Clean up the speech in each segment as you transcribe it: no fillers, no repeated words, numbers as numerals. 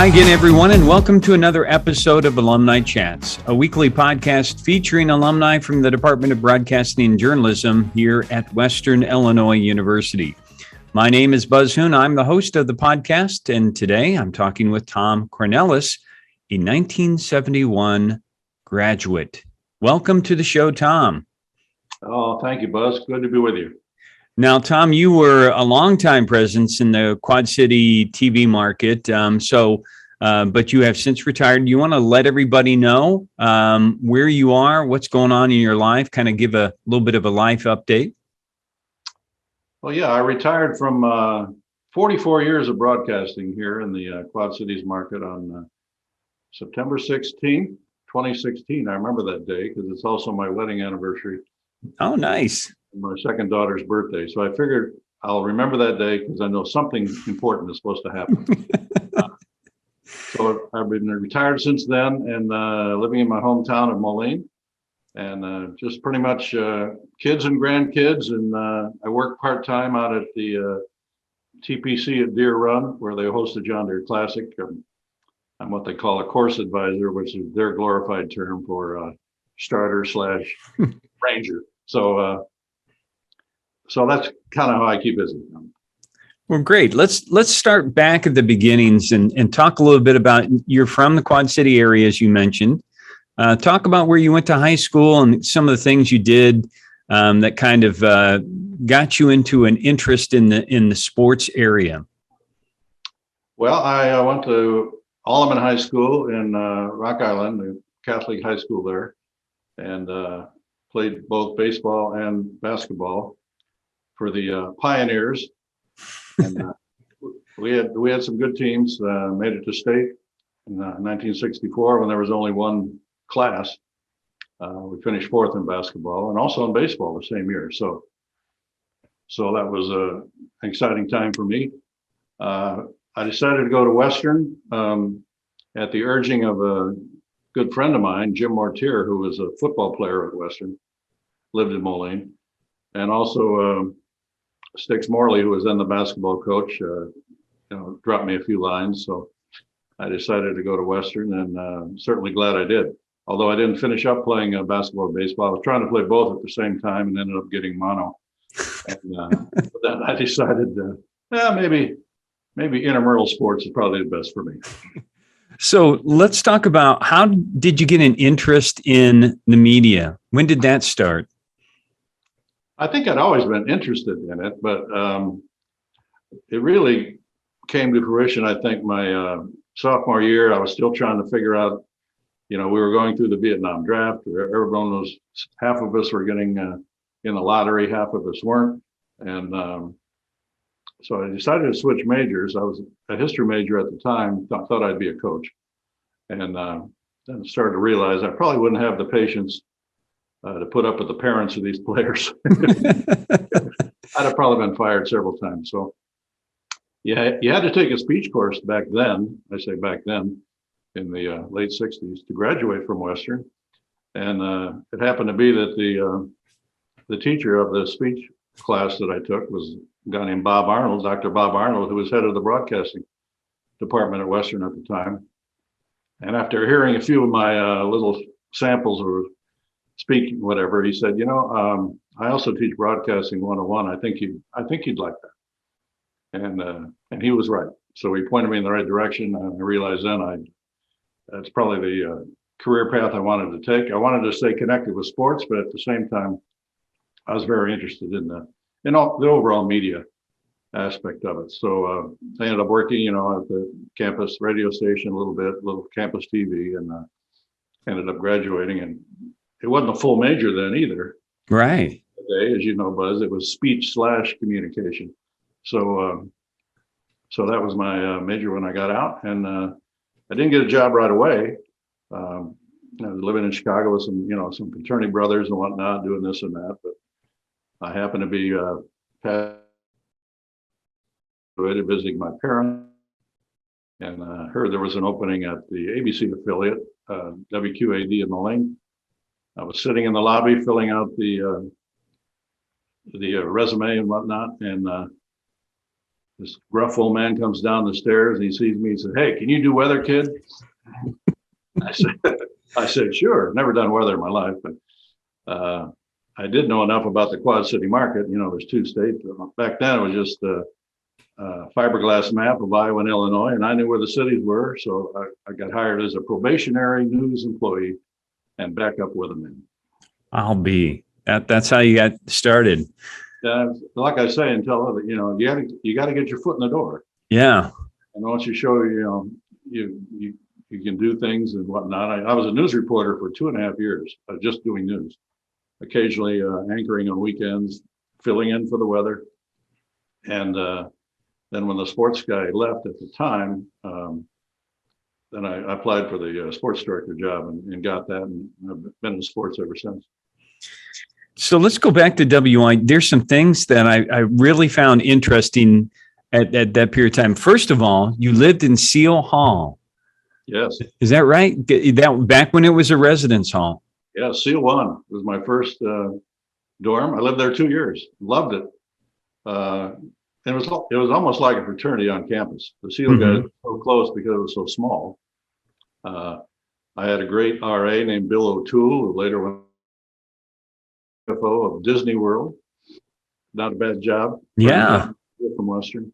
Hi again, everyone, and welcome to another episode of Alumni Chats, a weekly podcast featuring alumni from the Department of Broadcasting and Journalism here at Western Illinois University. My name is Buzz Hoon. I'm the host of the podcast, and today I'm talking with Thom Cornelis, a 1971 graduate. Welcome to the show, Thom. Oh, thank you, Buzz. Good to be with you. Now, Thom, you were a longtime presence in the Quad City TV market, but you have since retired. You want to let everybody know where you are, what's going on in your life, kind of give a little bit of a life update? Well, yeah, I retired from 44 years of broadcasting here in the Quad Cities market on September 16th, 2016. I remember that day because it's also my wedding anniversary. Oh, nice. My second daughter's birthday. So I figured I'll remember that day because I know something important is supposed to happen. So I've been retired since then and living in my hometown of Moline, and just pretty much kids and grandkids. And I work part-time out at the TPC at Deer Run, where they host the John Deere Classic. I'm what they call a course advisor, which is their glorified term for starter / ranger. So that's kind of how I keep busy. Well, great. Let's start back at the beginnings and talk a little bit about, you're from the Quad City area, as you mentioned. Talk about where you went to high school and some of the things you did that kind of got you into an interest in the sports area. Well, I went to Alumni High School in Rock Island, the Catholic high school there, and played both baseball and basketball for the Pioneers. And we had some good teams, made it to state in 1964 when there was only one class. We finished fourth in basketball and also in baseball the same year. So that was an exciting time for me. I decided to go to Western at the urging of a good friend of mine, Jim Mortier, who was a football player at Western, lived in Moline, and also Sticks Morley, who was then the basketball coach, dropped me a few lines. So I decided to go to Western, and certainly glad I did. Although I didn't finish up playing basketball and baseball, I was trying to play both at the same time and ended up getting mono. And but then I decided, maybe intramural sports is probably the best for me. So let's talk about, how did you get an interest in the media? When did that start? I think I'd always been interested in it, but it really came to fruition, I think, my sophomore year. I was still trying to figure out, we were going through the Vietnam draft. Everyone was, half of us were getting in the lottery, half of us weren't. And so I decided to switch majors. I was a history major at the time, thought I'd be a coach. And then started to realize I probably wouldn't have the patience to put up with the parents of these players. I'd have probably been fired several times. So yeah, you had to take a speech course back then. I say back then, in the late 60s, to graduate from Western. And it happened to be that the teacher of the speech class that I took was a guy named Bob Arnold, Dr. Bob Arnold, who was head of the broadcasting department at Western at the time. And after hearing a few of my little samples or speaking, whatever, he said, I also teach broadcasting 101. I think you'd like that. And he was right. So he pointed me in the right direction. And I realized then that's probably the career path I wanted to take. I wanted to stay connected with sports, but at the same time, I was very interested in the overall media aspect of it. So I ended up working, at the campus radio station a little campus TV, and ended up graduating. And it wasn't a full major then either. Right. Today, as you know, Buzz, it was speech / communication. So that was my major when I got out, and I didn't get a job right away. I was living in Chicago with some fraternity brothers and whatnot, doing this and that. But I happened to be visiting my parents, and heard there was an opening at the ABC affiliate, WQAD in Moline. I was sitting in the lobby filling out the resume and whatnot, and this gruff old man comes down the stairs and he sees me and said, "Hey, can you do weather, kid?" I said, I said, "Sure." Never done weather in my life, but I did know enough about the Quad City market. There's two states. Back then it was just a fiberglass map of Iowa and Illinois, and I knew where the cities were. So I got hired as a probationary news employee and backup weatherman. That's how you got started. Like I say, until you got to get your foot in the door. Yeah. And once you show you can do things and whatnot. I was a news reporter for 2.5 years, just doing news, occasionally anchoring on weekends, filling in for the weather. And then when the sports guy left at the time, then I applied for the sports director job and got that, and I've been in sports ever since. So let's go back to WI. There's some things that I really found interesting at that period of time. First of all, you lived in Seal Hall. Yes. Is that right? That back when it was a residence hall? Yeah, Seal 1 was my first dorm. I lived there 2 years. Loved it. It was almost like a fraternity on campus. The Seal guys were so close because it was so small. I had a great RA named Bill O'Toole, who later went CFO of Disney World. Not a bad job. Yeah. From Western.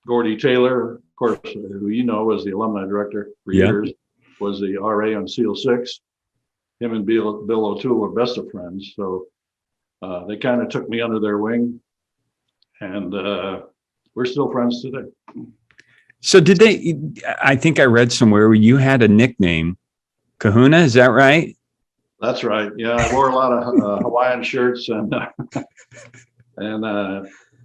Gordy Taylor, of course, who was the alumni director for years, was the RA on Seal 6. Him and Bill O'Toole were best of friends. So they kind of took me under their wing. And we're still friends today. So I think I read somewhere where you had a nickname, Kahuna, is that right? That's right. Yeah, I wore a lot of Hawaiian shirts and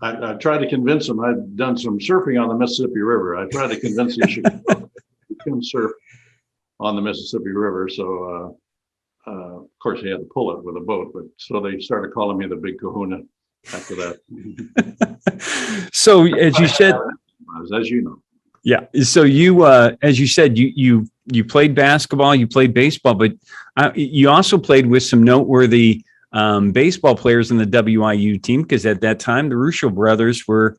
I tried to convince him. I'd done some surfing on the Mississippi River. I tried to convince him he couldn't surf on the Mississippi River. So, of course, he had to pull it with a boat. But so they started calling me the Big Kahuna after that. So, as you said, as you know, yeah. So you, as you said, you played basketball, you played baseball, but you also played with some noteworthy baseball players in the WIU team, because at that time the Russo brothers were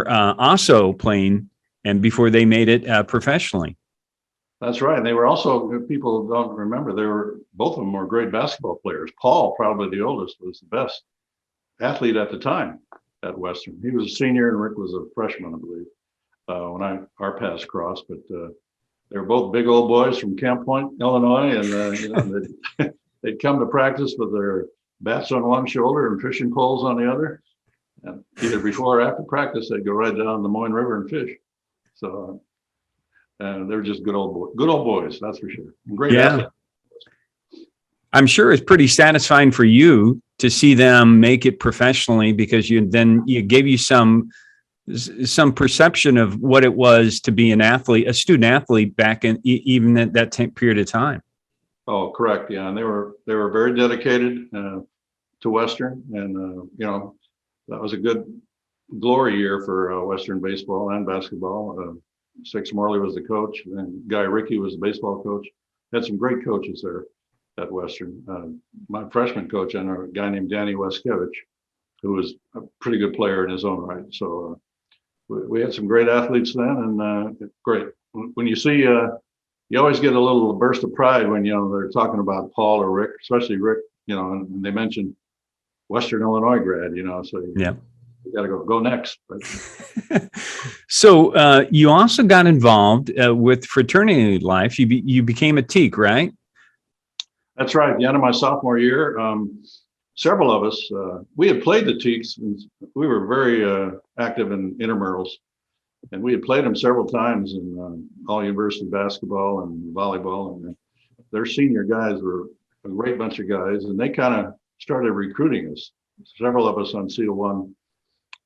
also playing, and before they made it professionally. That's right. And they were also, people don't remember, both of them were great basketball players. Paul, probably the oldest, was the best athlete at the time at Western. He was a senior and Rick was a freshman, I believe, when our paths crossed. But they were both big old boys from Camp Point, Illinois, and they'd come to practice with their bats on one shoulder and fishing poles on the other. And either before or after practice, they'd go right down the Moyne River and fish. So they're just good old boys, that's for sure. Great athletes. I'm sure it's pretty satisfying for you to see them make it professionally, because it gave you some perception of what it was to be a student athlete back in even at that period of time. Oh, correct. Yeah. And they were very dedicated to Western, and that was a good glory year for Western baseball and basketball. Six Morley was the coach, and Guy Rickey was the baseball coach. Had some great coaches there at Western. My freshman coach, I know a guy named Danny Weskevich, who was a pretty good player in his own right. So we had some great athletes then, and great. When you see, you always get a little burst of pride when they're talking about Paul or Rick, especially Rick. And they mention Western Illinois grad. So yeah. You got to go next. So you also got involved with fraternity life. You became a teak, right? That's right. At the end of my sophomore year, several of us, we had played the teaks, and we were very active in intramurals, and we had played them several times in all university basketball and volleyball. And their senior guys were a great bunch of guys, and they kind of started recruiting us. Several of us on Seal 1.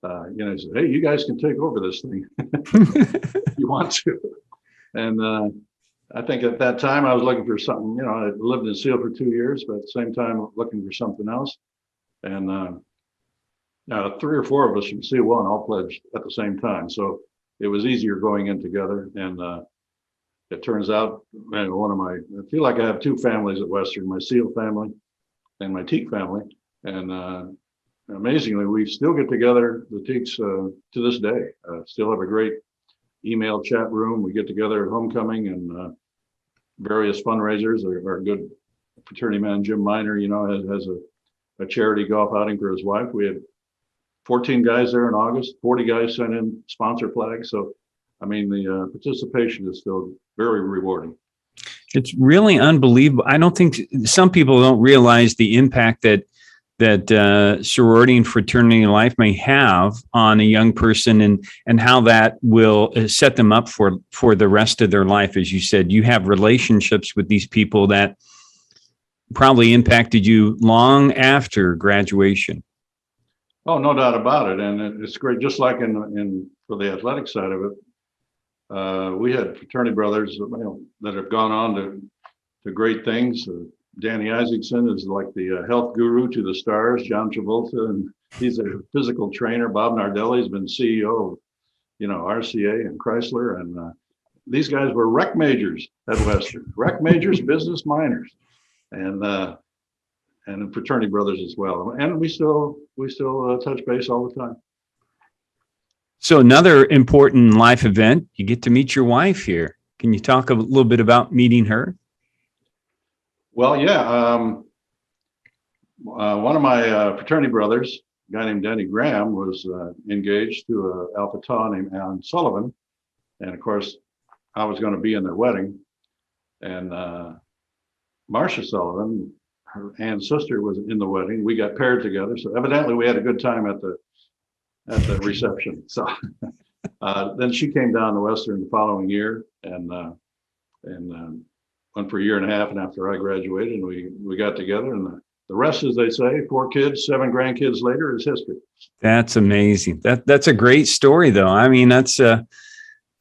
Said, "Hey, you guys can take over this thing if you want to." And I think at that time I was looking for something. I lived in Seal for 2 years, but at the same time looking for something else. And 3 or 4 of us from Seal 1 all pledged at the same time, so it was easier going in together. And it turns out, I feel like I have 2 families at Western: my Seal family and my Teak family. And amazingly, we still get together, the Teaks, to this day. Still have a great email chat room. We get together at homecoming and various fundraisers. Our good fraternity man, Jim Miner, has a charity golf outing for his wife. We had 14 guys there in August, 40 guys sent in sponsor flags. So, I mean, the participation is still very rewarding. It's really unbelievable. I don't think some people don't realize the impact that sorority and fraternity life may have on a young person, and how that will set them up for the rest of their life. As you said, you have relationships with these people that probably impacted you long after graduation. Oh, no doubt about it. And it's great. Just like in for the athletic side of it, we had fraternity brothers, that have gone on to great things. Danny Isaacson is like the health guru to the stars. John Travolta, and he's a physical trainer. Bob Nardelli has been CEO of, RCA and Chrysler. And these guys were rec majors at Western, rec majors, business minors, and fraternity brothers as well. And we still touch base all the time. So another important life event, you get to meet your wife here. Can you talk a little bit about meeting her? Well, yeah. One of my fraternity brothers, a guy named Denny Graham, was engaged to an Alpha Tau named Alan Sullivan. And of course, I was going to be in their wedding. And Marcia Sullivan, her Ann's sister, was in the wedding. We got paired together. So evidently we had a good time at the reception. So then she came down to Western the following year and went for a year and a half. And after I graduated, and we got together, and the rest, as they say, 4 kids, 7 grandkids later, is history. That's amazing. That's a great story, though. I mean, that's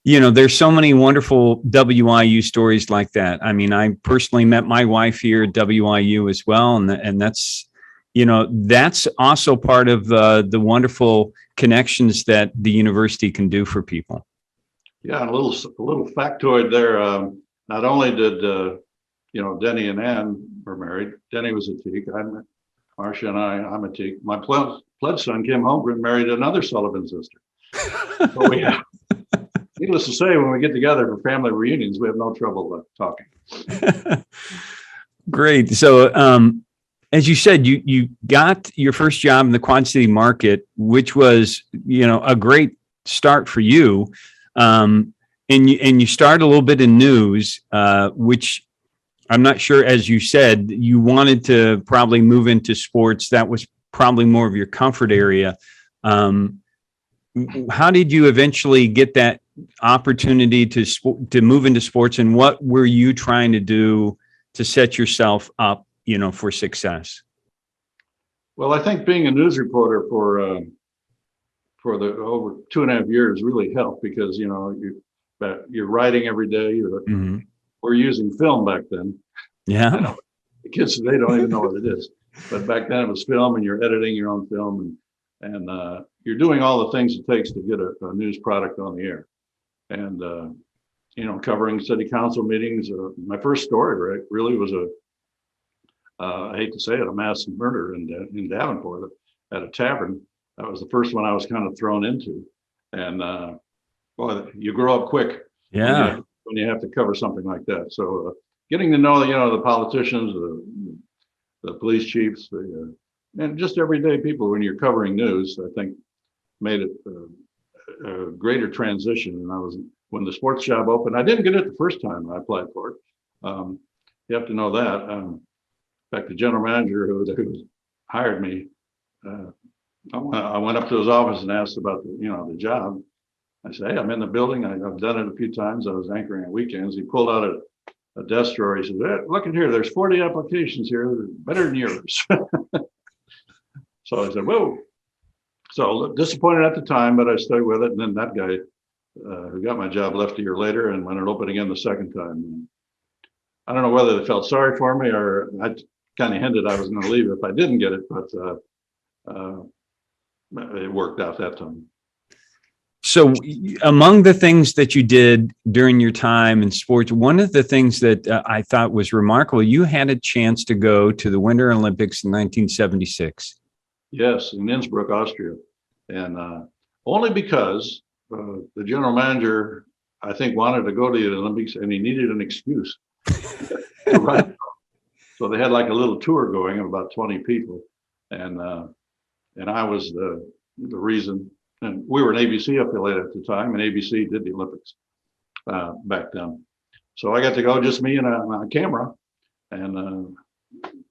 there's so many wonderful WIU stories like that. I mean, I personally met my wife here at WIU as well, and that's that's also part of the wonderful connections that the university can do for people. Yeah, and a little factoid there. Not only did Denny and Ann were married. Denny was a Teak. Marcia and I'm a Teak. My pledge son, Kim Holmgren, married another Sullivan sister. So we have, needless to say, when we get together for family reunions, we have no trouble talking. Great. So, as you said, you got your first job in the Quad City market, which was, a great start for you. And you started a little bit in news, which I'm not sure, as you said, you wanted to probably move into sports. That was probably more of your comfort area. How did you eventually get that opportunity to move into sports, and what were you trying to do to set yourself up, for success? Well, I think being a news reporter for the over 2.5 years really helped, because you're writing every day. We're using film back then. Yeah, the kids today don't even know what it is, but back then it was film, and you're editing your own film, and you're doing all the things it takes to get a news product on the air. And covering city council meetings. My first story really was I hate to say it, a mass murder in Davenport at a tavern. That was the first one I was kind of thrown into. And boy, you grow up quick. Yeah. When you have to cover something like that. So getting to know, the politicians, the police chiefs, and just everyday people when you're covering news, I think made it a greater transition. And when the sports job opened, I didn't get it the first time I applied for it. You have to know that. In fact, the general manager who hired me, I went up to his office and asked about the job. I said, "Hey, I'm in the building. I've done it a few times. I was anchoring on weekends." He pulled out a desk drawer. He said, "Hey, look at here. There's 40 applications here. They're better than yours." So I said, "Whoa." So disappointed at the time, but I stayed with it. And then that guy who got my job left a year later, and when it opened again the second time, I don't know whether they felt sorry for me, or I kind of hinted I was going to leave if I didn't get it, but it worked out that time. So among the things that you did during your time in sports, one of the things that I thought was remarkable, you had a chance to go to the Winter Olympics in 1976. Yes, in Innsbruck, Austria. And only because the general manager, I think, wanted to go to the Olympics and he needed an excuse to ride. So they had like a little tour going of about 20 people. And I was the reason. And we were an ABC affiliate at the time, and ABC did the Olympics back then. So I got to go, just me and a camera, and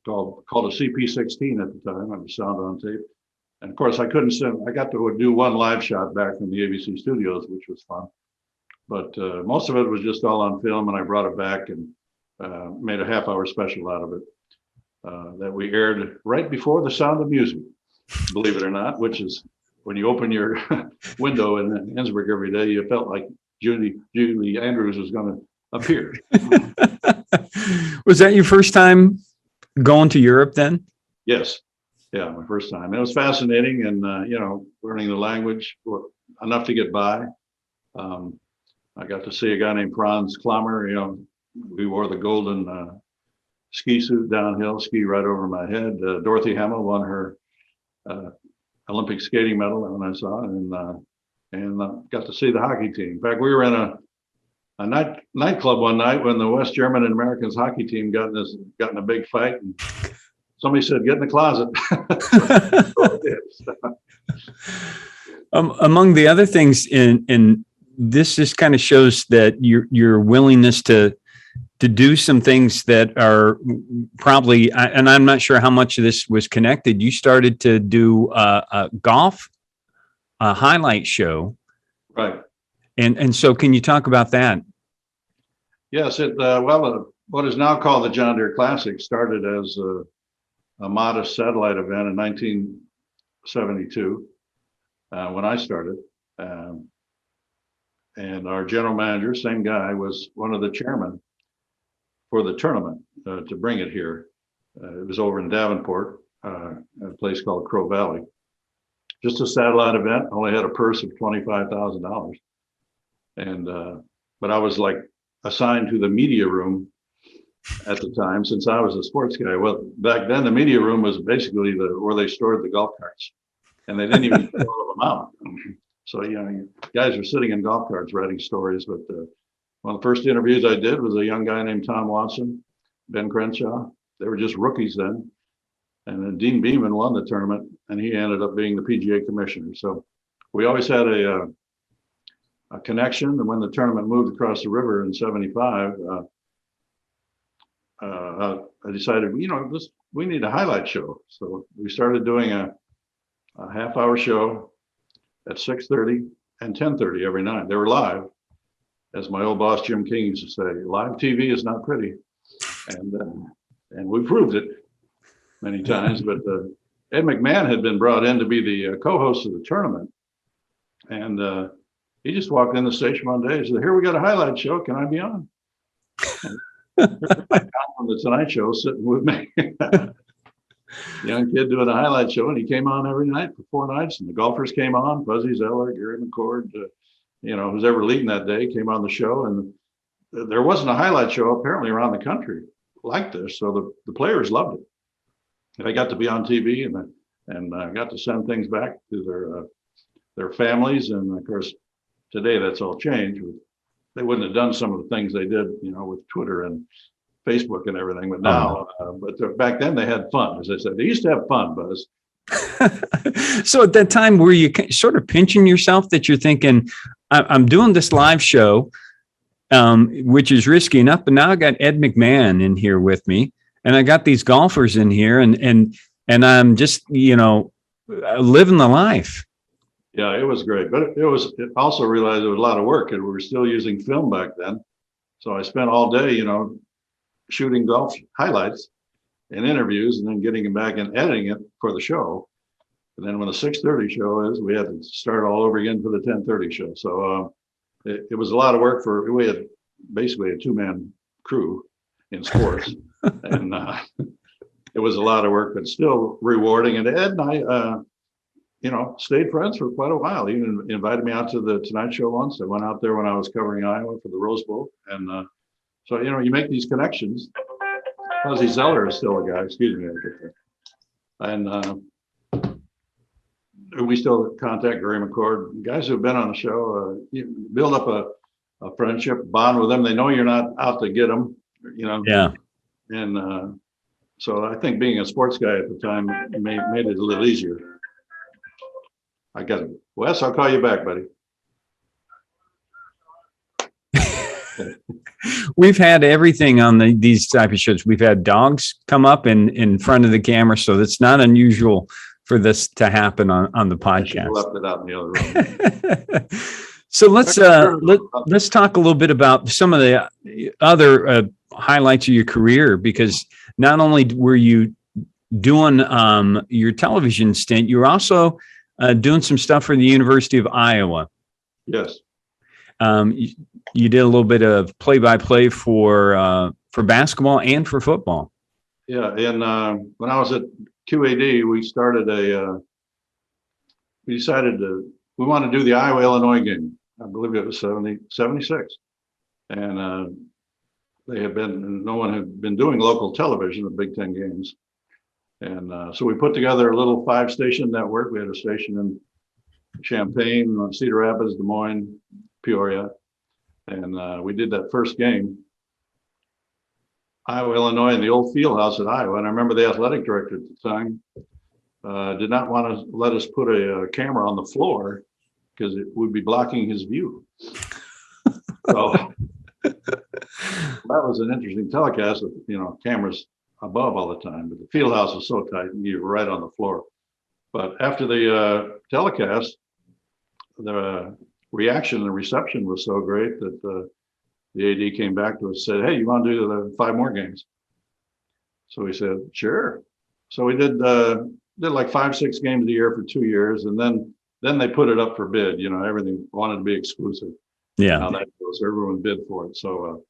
called a CP16 at the time. I was sound on tape. And of course, I couldn't send. I got to do one live shot back from the ABC studios, which was fun. But most of it was just all on film, and I brought it back and made a half-hour special out of it that we aired right before The Sound of Music, believe it or not, which is when you open your window in Innsbruck every day, you felt like Julie Andrews was going to appear. Was that your first time going to Europe then? Yes. Yeah, my first time. It was fascinating, and learning the language enough to get by. I got to see a guy named Franz Klammer. We wore the golden ski suit downhill, ski right over my head. Dorothy Hamill won her Olympic skating medal when I saw it, and got to see the hockey team. In fact, we were in a nightclub one night when the West German and Americans hockey team got in a big fight, and somebody said, "Get in the closet." Among the other things, in this just kind of shows that your willingness to do some things that are probably, and I'm not sure how much of this was connected. You started to do a golf highlight show, right? And so, can you talk about that? Yes, what is now called the John Deere Classic started as a modest satellite event in 1972 when I started. And our general manager, same guy, was one of the chairmen for the tournament to bring it here. It was over in Davenport, a place called Crow Valley. Just a satellite event, only had a purse of $25,000. And, but I was like assigned to the media room at the time, since I was a sports guy. Well, back then the media room was basically where they stored the golf carts, and they didn't even put all of them out. So, guys are sitting in golf carts writing stories. But one of the first interviews I did was a young guy named Thom Watson, Ben Crenshaw. They were just rookies then. And then Dean Beeman won the tournament, and he ended up being the PGA commissioner. So we always had a connection. And when the tournament moved across the river in '75, I decided, we need a highlight show. So we started doing a half-hour show at 6:30 and 10:30 every night. They were live. As my old boss, Jim King, used to say, live TV is not pretty. And we proved it many times. But Ed McMahon had been brought in to be the co-host of the tournament. And he just walked in the station one day and said, "Here, we got a highlight show. Can I be on?" On the Tonight Show, sitting with me. Young kid doing a highlight show, and he came on every night for 4 nights, and the golfers came on, Fuzzy Zeller, Gary McCord, who's ever leading that day came on the show. And there wasn't a highlight show apparently around the country like this, so the players loved it. And I got to be on TV, and I got to send things back to their families. And of course, today that's all changed. They wouldn't have done some of the things they did, with Twitter and Facebook and everything. But now, back then they had fun, as I said. They used to have fun, Buzz. So at that time, were you sort of pinching yourself that you're thinking, I'm doing this live show, which is risky enough, but now I got Ed McMahon in here with me, and I got these golfers in here, and I'm just, living the life. Yeah, it was great, but it also realized it was a lot of work, and we were still using film back then. So I spent all day, shooting golf highlights and interviews, and then getting them back and editing it for the show. And then when the 6:30 show is, we had to start all over again for the 10:30 show. So it was a lot of work we had basically a 2-man crew in sports. And it was a lot of work, but still rewarding. And Ed and I, stayed friends for quite a while. He even invited me out to the Tonight Show once. I went out there when I was covering Iowa for the Rose Bowl. And so, you make these connections. Fuzzy Zeller is still a guy, excuse me. And we still contact Gary McCord, guys who've been on the show. You build up a friendship bond with them. They know you're not out to get them, you know. Yeah. And so I think being a sports guy at the time made it a little easier. I got it. Wes, I'll call you back, buddy. We've had everything on these type of shows. We've had dogs come up in front of the camera, so it's not unusual for this to happen on the podcast. I left it out in the other room. So let's talk a little bit about some of the other highlights of your career, because not only were you doing your television stint, you were also doing some stuff for the University of Iowa. Yes. You did a little bit of play-by-play for basketball and for football. Yeah, and when I was at QAD, we decided we want to do the Iowa-Illinois game. I believe it was 76. And no one had been doing local television of Big Ten games. And so we put together a little 5-station network. We had a station in Champaign, Cedar Rapids, Des Moines, Peoria. And we did that first game, Iowa, Illinois, in the old field house at Iowa. And I remember the athletic director at the time did not want to let us put a camera on the floor because it would be blocking his view. So that was an interesting telecast with, cameras above all the time, but the field house was so tight and you were right on the floor. But after the telecast, the reaction and reception was so great that the AD came back to us and said, "Hey, you want to do the 5 more games?" So we said, "Sure." So we did like 5-6 games a year for 2 years, and then they put it up for bid. Everything wanted to be exclusive. Yeah. How that goes, everyone bid for it. So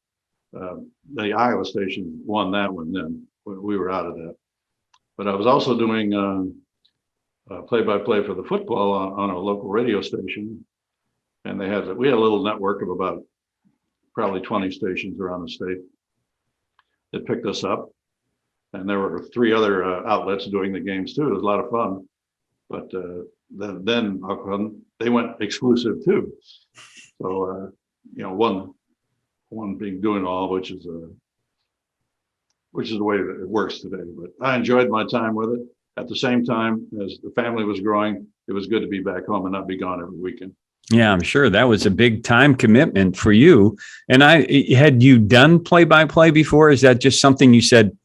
the Iowa station won that one. Then we were out of that. But I was also doing play-by-play for the football on a local radio station, and we had a little network of about probably 20 stations around the state that picked us up. And there were 3 other outlets doing the games too. It was a lot of fun. But then they went exclusive too. So, one being doing all, which is the way that it works today. But I enjoyed my time with it. At the same time, as the family was growing, it was good to be back home and not be gone every weekend. Yeah, I'm sure that was a big time commitment for you. And had you done play-by-play before? Is that just something you said,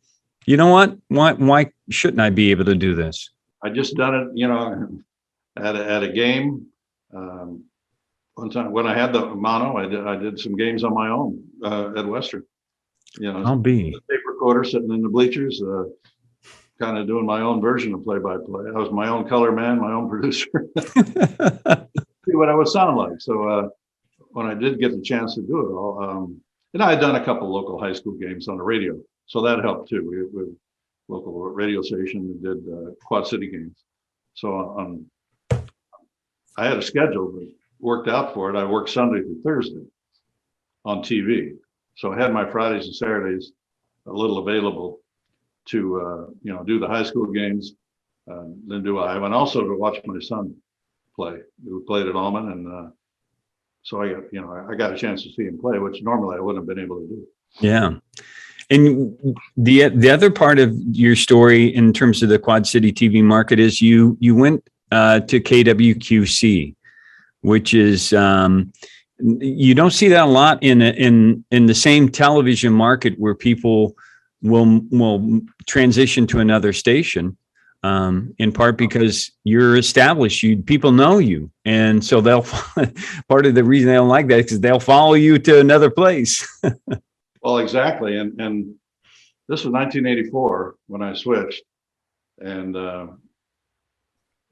you know what? Why shouldn't I be able to do this? I just done it, at a game. One time when I had the mono, I did some games on my own at Western. I'll be a tape recorder sitting in the bleachers, kind of doing my own version of play-by-play. I was my own color man, my own producer. See what I would sound like. So when I did get the chance to do it all, and I had done a couple local high school games on the radio, so that helped too. We local radio station that did Quad City games. So I had a schedule that worked out for it. I worked Sunday through Thursday on TV, so I had my Fridays and Saturdays a little available to do the high school games, then do Iowa, and also to watch my son play. We played at Alumni, and so I got a chance to see him play, which normally I wouldn't have been able to do. Yeah. And the other part of your story in terms of the Quad City TV market is you went to KWQC, which is you don't see that a lot in the same television market where people will transition to another station. In part because you're established, people know you, and so they'll. Part of the reason they don't like that is because they'll follow you to another place. Well, exactly, and this was 1984 when I switched, and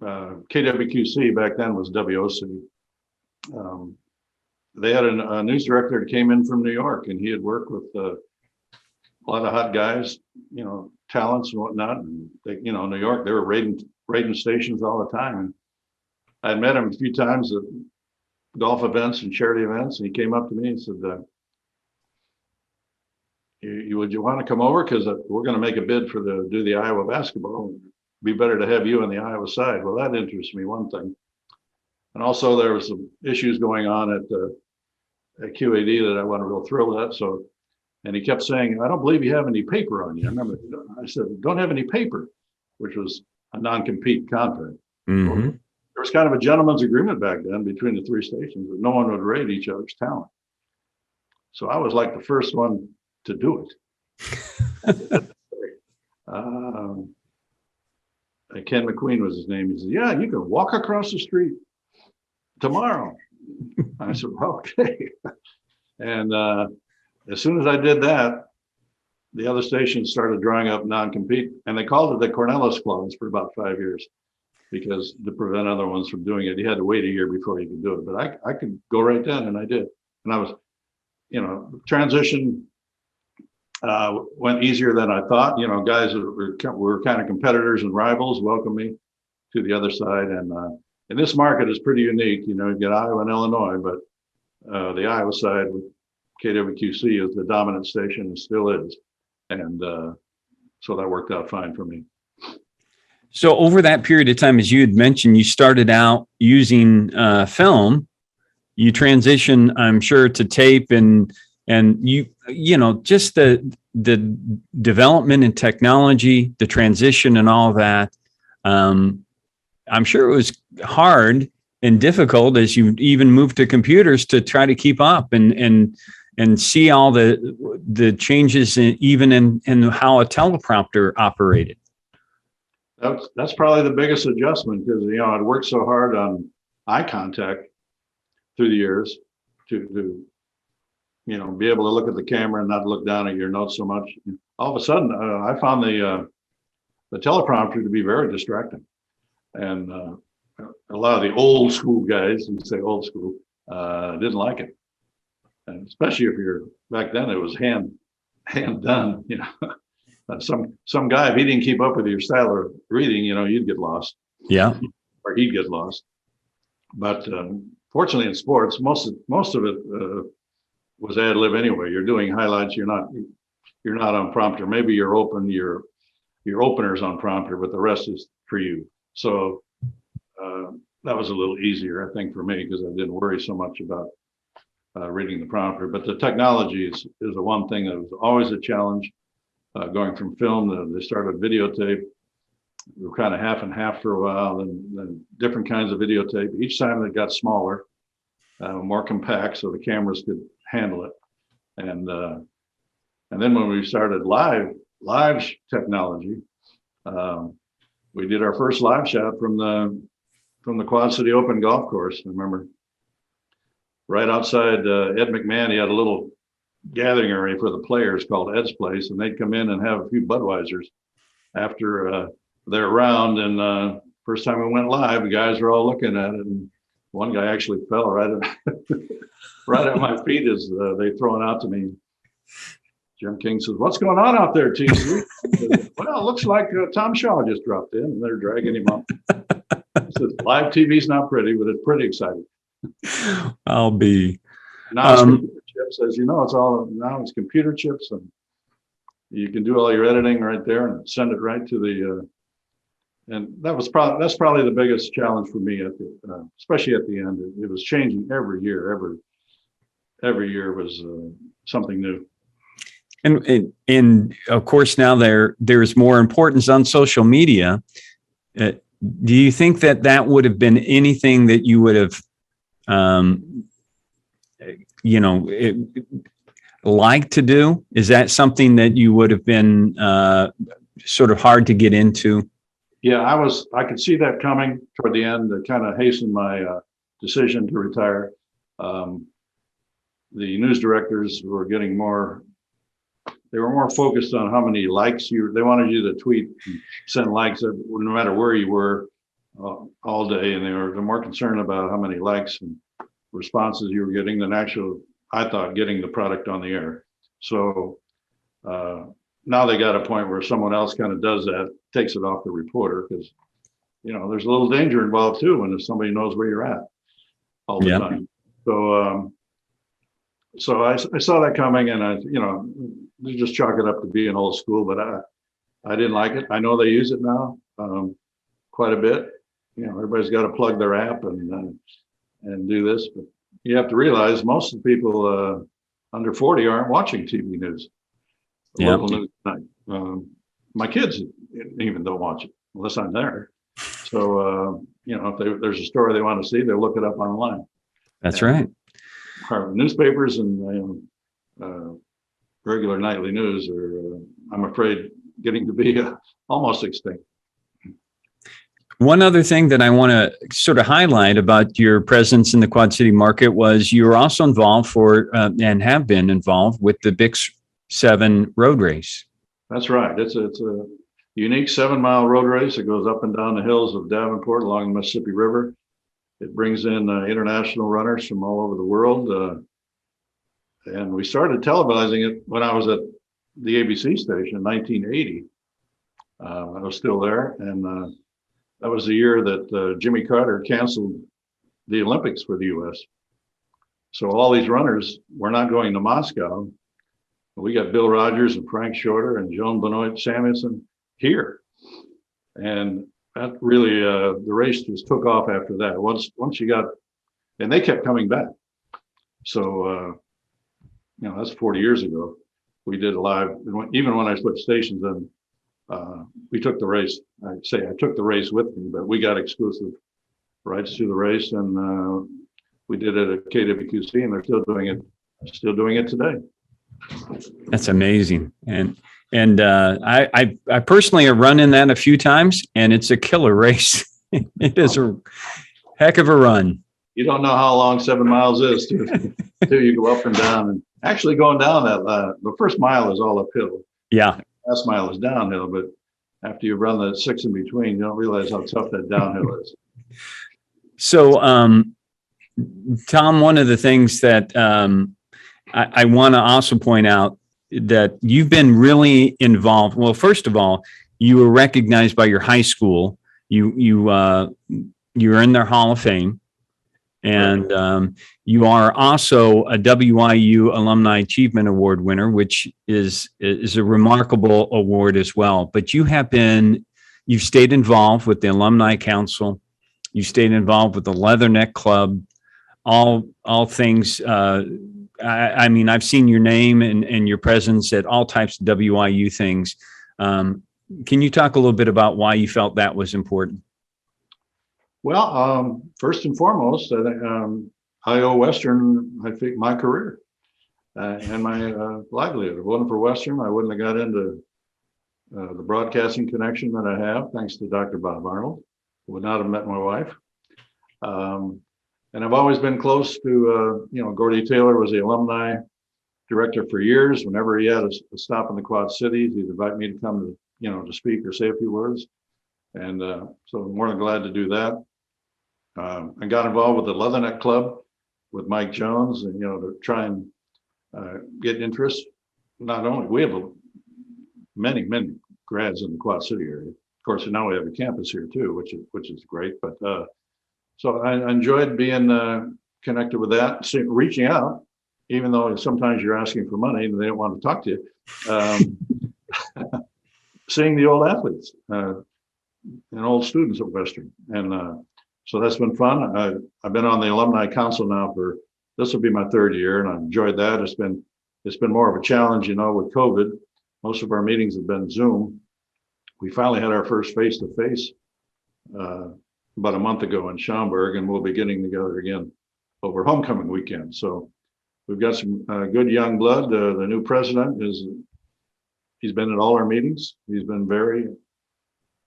KWQC back then was WOC. They had a news director that came in from New York, and he had worked with a lot of hot guys, talents and whatnot. And they, New York, they were raiding stations all the time. And I met him a few times at golf events and charity events, and he came up to me and said, would you want to come over? Because we're going to make a bid do the Iowa basketball. be better to have you on the Iowa side. Well, that interests me, one thing. And also there was some issues going on at QAD that I wasn't real thrilled at. So, and he kept saying, I don't believe you have any paper on you. I remember I said, don't have any paper, which was a non-compete contract. Mm-hmm. Well, there was kind of a gentleman's agreement back then between the three stations that no one would rate each other's talent. So I was like the first one to do it. Ken McQueen was his name. He said, yeah, you can walk across the street tomorrow. I said, okay. And as soon as I did that, the other stations started drawing up non-compete, and they called it the Cornelis clause for about 5 years, because to prevent other ones from doing it, you had to wait a year before you could do it. But I could go right then, and I did. And I was, transition went easier than I thought. Guys that were kind of competitors and rivals welcomed me to the other side. And this market is pretty unique. You get Iowa and Illinois, but the Iowa side with KWQC is the dominant station and still is. And so that worked out fine for me. So over that period of time, as you had mentioned, you started out using film. You transitioned, I'm sure, to tape, and just the development in technology, the transition, and all of that. I'm sure it was hard and difficult as you even moved to computers to try to keep up and see all the changes even in how a teleprompter operated. That's probably the biggest adjustment, because I'd worked so hard on eye contact through the years to be able to look at the camera and not look down at your notes so much. All of a sudden, I found the teleprompter to be very distracting, and a lot of the old school guys, who say old school, didn't like it, and especially if back then it was hand done. Some guy, if he didn't keep up with your style of reading, you'd get lost. Yeah, or he'd get lost. But fortunately, in sports, most of it was ad lib anyway. You're doing highlights. You're not on prompter. Maybe your opener's on prompter, but the rest is for you. So that was a little easier, I think, for me, because I didn't worry so much about reading the prompter. But the technology is the one thing that was always a challenge. Going from film, they started videotape. We were kind of half and half for a while, then different kinds of videotape. Each time it got smaller, more compact, so the cameras could handle it. And then when we started live technology, we did our first live shot from the Quad City Open golf course. I remember right outside Ed McMahon, he had a little gathering area for the players called Ed's Place, and they'd come in and have a few Budweisers after their round. And first time we went live, the guys were all looking at it, and one guy actually fell right at my feet as they throw it out to me. Jim King says, "What's going on out there, TC?" Well, it looks like Thom Shaw just dropped in, and they're dragging him up. He says, "Live TV's not pretty, but it's pretty exciting." I'll be. Now it's computer chips, as you know, it's computer chips, and you can do all your editing right there and send it right to the. And that's probably the biggest challenge for me especially at the end. It was changing every year. Every year was something new. And of course now there's more importance on social media. Do you think that would have been anything that you would have, liked to do? Is that something that you would have been sort of hard to get into? Yeah, I could see that coming toward the end to kind of hasten my decision to retire. The news directors were getting they were more focused on how many likes they wanted you to tweet and send likes no matter where you were all day. And they're more concerned about how many likes and responses you were getting than I thought, getting the product on the air. So now they got a point where someone else kind of does that, takes it off the reporter, because, there's a little danger involved too when if somebody knows where you're at all the time. So I saw that coming, and you just chalk it up to being old school, but I didn't like it. I know they use it now. quite a bit. Everybody's got to plug their app and do this, but you have to realize most of the people under 40 aren't watching TV news, Yeah. local news tonight. My kids even don't watch it unless I'm there. So, if there's a story they want to see, they'll look it up online. That's And right. our newspapers and regular nightly news are, I'm afraid, getting to be almost extinct. One other thing that I want to sort of highlight about your presence in the Quad City market was you were also involved and have been involved with the Bix 7 road race. That's right. It's a unique 7-mile road race that goes up and down the hills of Davenport along the Mississippi River. It brings in international runners from all over the world. And we started televising it when I was at the ABC station in 1980. I was still there. And that was the year that Jimmy Carter canceled the Olympics for the U.S. So all these runners were not going to Moscow. We got Bill Rogers and Frank Shorter and Joan Benoit Samuelson here. And that really, the race just took off after that. Once you got, and they kept coming back. So, that's 40 years ago. We did a live, even when I switched stations, and we took the race. I took the race with me, but we got exclusive rights to the race, and we did it at KWQC, and they're still doing it today. That's amazing. And I personally have run in that a few times, and it's a killer race. It is a heck of a run. You don't know how long 7 miles is till you go up and down. And actually going down the first mile is all uphill. Yeah. The last mile is downhill, but after you run the 6 in between, you don't realize how tough that downhill is. So, Thom, one of the things that I want to also point out that you've been really involved. Well, first of all, you were recognized by your high school. You're in their Hall of Fame, and you are also a WIU Alumni Achievement Award winner, which is a remarkable award as well. But you've stayed involved with the Alumni Council. You stayed involved with the Leatherneck Club, all things. I mean, I've seen your name and your presence at all types of WIU things. Can you talk a little bit about why you felt that was important? Well, first and foremost, I owe Western, I think, my career and my livelihood. If it wasn't for Western, I wouldn't have got into the broadcasting connection that I have, thanks to Dr. Bob Arnold. Would not have met my wife. And I've always been close to, Gordy Taylor was the alumni director for years. Whenever he had a stop in the Quad Cities, he'd invite me to come to speak or say a few words. And so I'm more than glad to do that. I got involved with the Leatherneck Club with Mike Jones, and, to try and get interest. Not only, we have many grads in the Quad City area. Of course, now we have a campus here too, which is great. But so I enjoyed being connected with that, reaching out, even though sometimes you're asking for money and they don't want to talk to you. Seeing the old athletes and old students at Western, and so that's been fun. I've been on the Alumni Council now this will be my 3rd year, and I've enjoyed that. It's been more of a challenge, with COVID. Most of our meetings have been Zoom. We finally had our first face-to-face about a month ago in Schaumburg, and we'll be getting together again over homecoming weekend. So we've got some good young blood. The new president he's been at all our meetings. He's been very,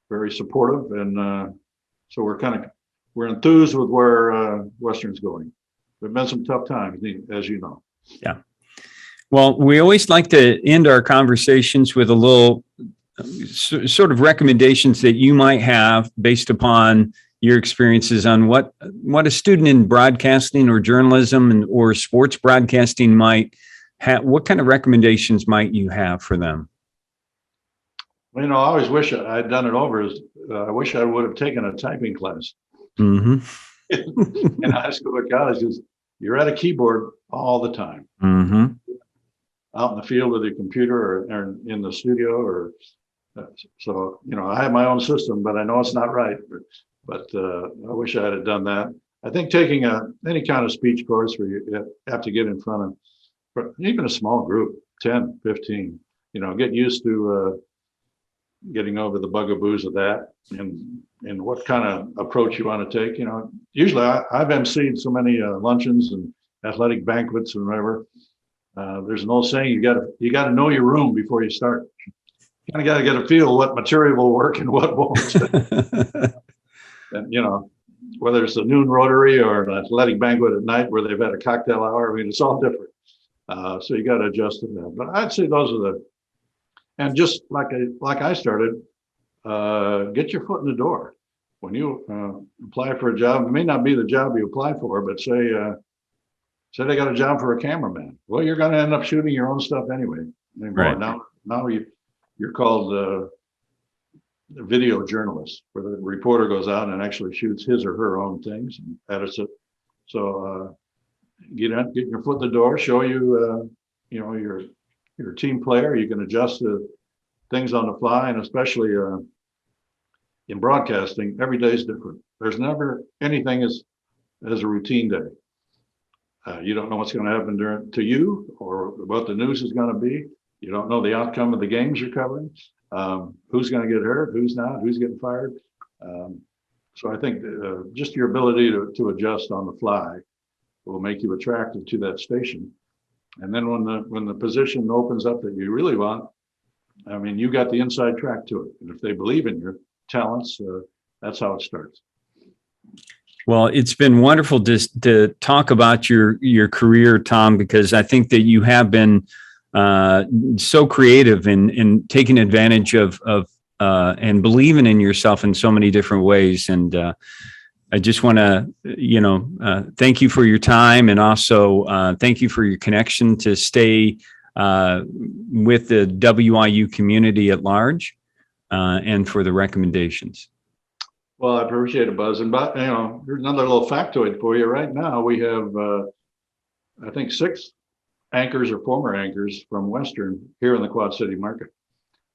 very supportive, and so we're enthused with where Western's going. There've been some tough times, as you know. Yeah. Well, we always like to end our conversations with a little sort of recommendations that you might have based upon your experiences on what a student in broadcasting or journalism or sports broadcasting might have. What kind of recommendations might you have for them? I always wish I'd done it over. I wish I would have taken a typing class. Mm-hmm. In high school or college, you're at a keyboard all the time. Mm-hmm. Out in the field with your computer or in the studio, or So, I have my own system, but I know it's not right. But I wish I had done that. I think taking any kind of speech course where you have to get in front of even a small group, 10, 15, get used to getting over the bugaboos of that and what kind of approach you want to take. Usually I've emceed so many luncheons and athletic banquets and whatever. There's an old saying, you got to know your room before you start. You kind of got to get a feel what material will work and what won't. And whether it's a noon Rotary or an athletic banquet at night where they've had a cocktail hour, I mean, it's all different. So you got to adjust to that. But I'd say those are and just like I started, get your foot in the door. When you apply for a job, it may not be the job you apply for, but say they got a job for a cameraman. Well, you're going to end up shooting your own stuff anyway. Right. Now you're called a video journalist, where the reporter goes out and actually shoots his or her own things and edits it. So get your foot in the door, show you you're a team player. You can adjust to things on the fly, and especially in broadcasting, every day is different. There's never anything as a routine day. You don't know what's going to happen to you or what the news is going to be. You don't know the outcome of the games you're covering. Who's going to get hurt, who's not, who's getting fired. So I think just your ability to adjust on the fly will make you attractive to that station. And then when the position opens up that you really want, I mean, you got the inside track to it. And if they believe in your talents, that's how it starts. Well, it's been wonderful to talk about your career, Thom, because I think that you have been so creative in taking advantage of and believing in yourself in so many different ways. And I just want to, thank you for your time, and also thank you for your connection to stay with the WIU community at large, and for the recommendations. Well, I appreciate it, Buzz. And here's another little factoid for you. Right now, we have, I think, 6 anchors or former anchors from Western here in the Quad City market,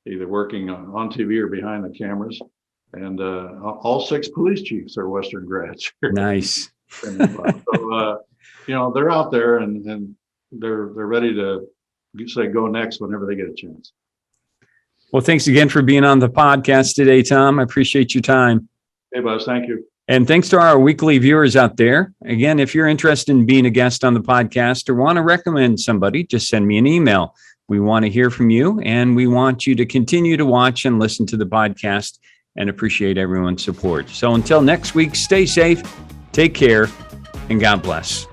either working on TV or behind the cameras. And all 6 police chiefs are Western grads. Nice. So, they're out there and they're ready to say go next whenever they get a chance. Well, thanks again for being on the podcast today, Thom. I appreciate your time. Hey, Buzz. Thank you. And thanks to our weekly viewers out there. Again, if you're interested in being a guest on the podcast or want to recommend somebody, just send me an email. We want to hear from you, and we want you to continue to watch and listen to the podcast, and appreciate everyone's support. So until next week, stay safe, take care, and God bless.